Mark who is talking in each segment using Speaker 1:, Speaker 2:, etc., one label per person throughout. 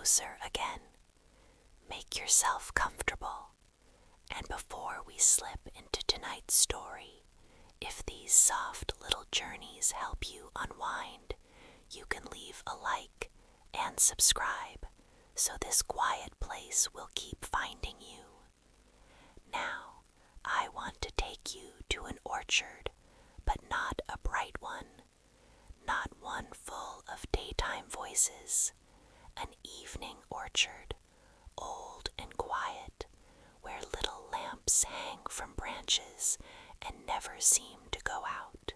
Speaker 1: closer again. Make yourself comfortable, and before we slip into tonight's story, if these soft little journeys help you unwind, you can leave a like and subscribe so this quiet place will keep finding you. Now, I want to take you to an orchard, but not a bright one, not one full of daytime voices, an evening orchard, old and quiet, where little lamps hang from branches and never seem to go out.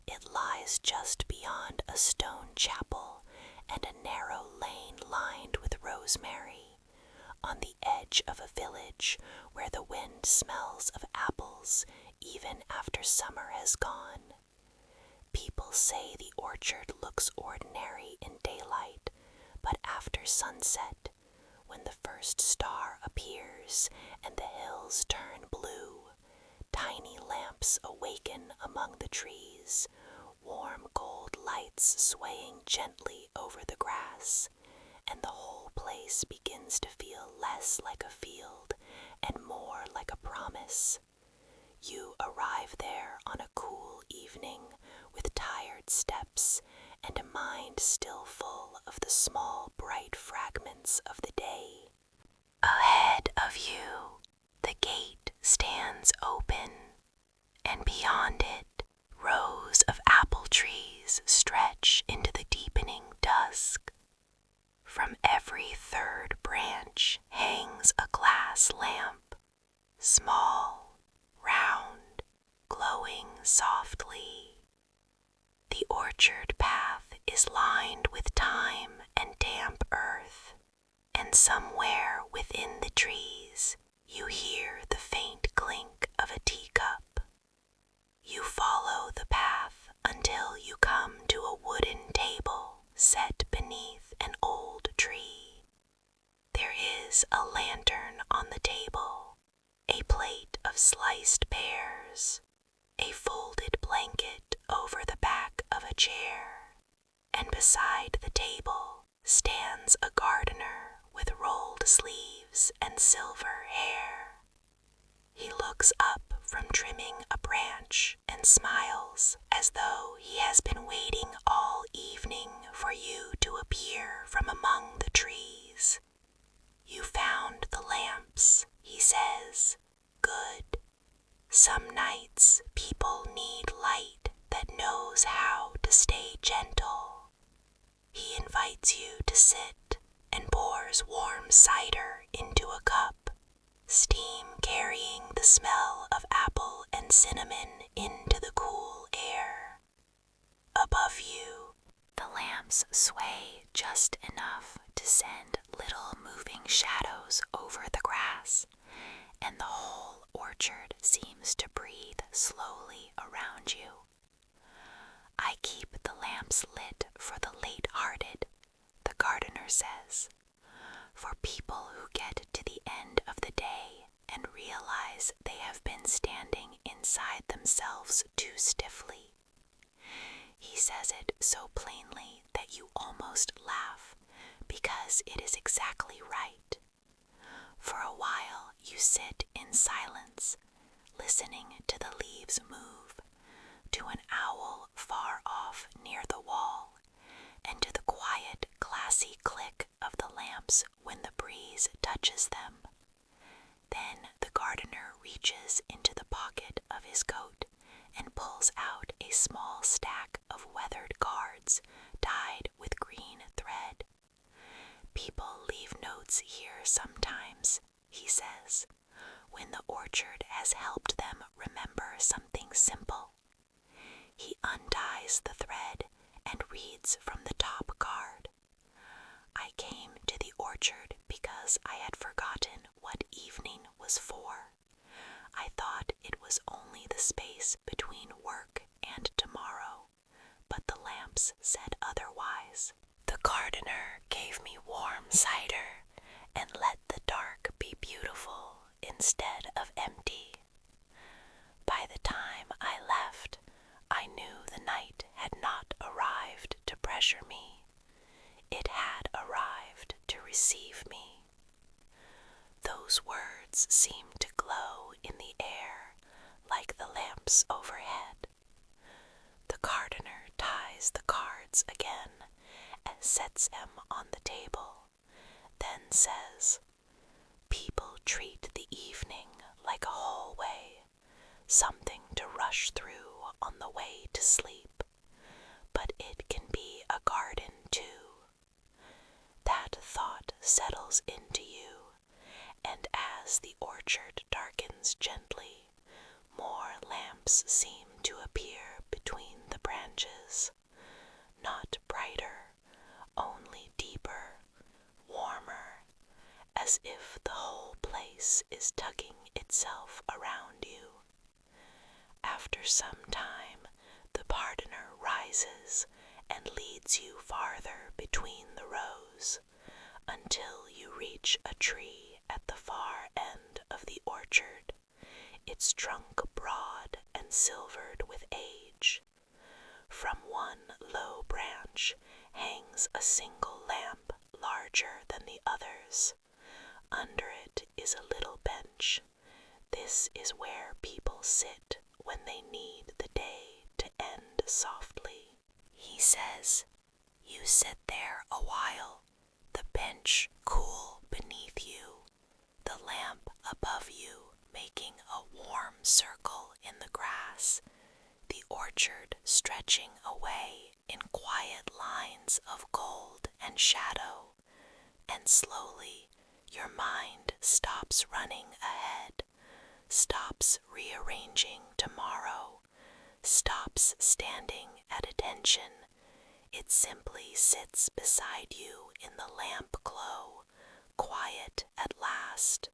Speaker 1: It lies just beyond a stone chapel and a narrow lane lined with rosemary, on the edge of a village where the wind smells of apples even after summer has gone. People say the orchard looks ordinary in daylight, but after sunset, when the first star appears and the hills turn blue, tiny lamps awaken among the trees, warm gold lights swaying gently over the grass, and the whole place begins to feel less like a field and more like a promise. You arrive there on a cool evening with tired steps and a mind still full of the small bright fragments of the day. Ahead of you, the gate stands open, and beyond it, rows of apple trees stretch into the deepening dusk. From every third branch hangs a glass lamp, small, round, glowing softly. The orchard path is lined with thyme and damp earth, and somewhere within the trees you hear the faint clink of a teacup. You follow the path until you come to a wooden table set beneath an old tree. There is a lantern on the table, a plate of sliced pears, a folded blanket over the back of a chair, and beside the table stands a gardener with rolled sleeves and silver hair. He looks up from trimming a branch and smiles as though he has been waiting all evening for you to appear from among the trees. You found the lamps, he says. Good. Some nights people need light that knows how to stay gentle. He invites you to sit and pours warm cider into a cup, steam carrying the smell of apple and cinnamon into the cool air. Above you, the lamps sway just enough to send little moving shadows over the grass, and the whole orchard seems to breathe slowly around you. I keep the lamps lit for the late-hearted, the gardener says, for people who get to the end of the day and realize they have been standing inside themselves too stiffly. He says it so plainly that you almost laugh, because it is exactly right. For a while you sit in silence, listening to the leaves move, to an owl far off near the wall, and to the quiet, glassy click of the lamps when the breeze touches them. Then the gardener reaches into the pocket of his coat and pulls out a small stack of weathered cards dyed with green thread. People leave notes here sometimes, he says, when the orchard has helped them remember something simple. He unties the thread and reads from the top card. I came to the orchard because I had forgotten what evening was for. I thought it was only the space between work and tomorrow, but the lamps said otherwise. The gardener gave me warm cider and let the dark be beautiful instead of empty. By the time I left, I knew the night had not arrived to pressure me. It had arrived to receive me. Those words seem to glow in the air like the lamps overhead. The gardener ties the cards again and sets them on the table, then says, "People treat the evening like a hallway, something to rush through on the way to sleep, but it can be a garden too." That thought settles into you, and as the orchard darkens gently, more lamps seem to appear between the branches, not brighter, only deeper, warmer, as if the whole place is tugging itself around you. After some time, the pardoner rises and leads you farther between the rows, until you reach a tree at the far end of the orchard, its trunk broad and silvered with age. From one low branch hangs a single lamp larger than the others. Under it is a little bench. This is where people sit when they need the day to end softly. He says, "You sit there a while, the bench cool beneath you, the lamp above you making a warm circle in the grass, the orchard stretching away in quiet lines of gold and shadow, and slowly your mind stops running ahead, stops rearranging tomorrow, stops standing at attention. It simply sits beside you in the lamp glow, quiet at last.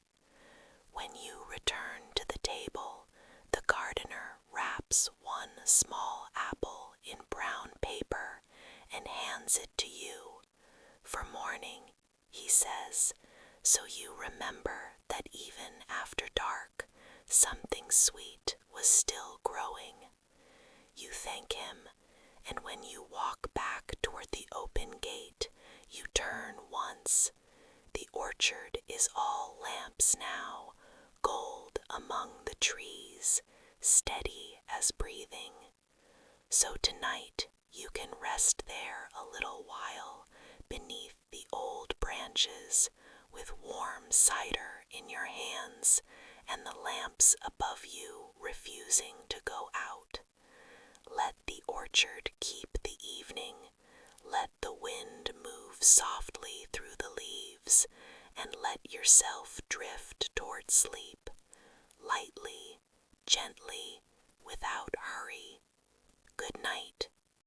Speaker 1: When you return to the table, the gardener wraps one small apple in brown paper and hands it to you. For morning, he says, so you remember that even after dark, something sweet was still growing. You thank him, and when you walk back toward the open gate, you turn once. The orchard is all lamps now, gold among the trees, steady as breathing. So tonight you can rest there a little while beneath the old branches, with warm cider in your hands and the lamps above you refusing to go out. Let the orchard keep the evening. Let the wind move softly through the leaves, and let yourself drift toward sleep, lightly, gently,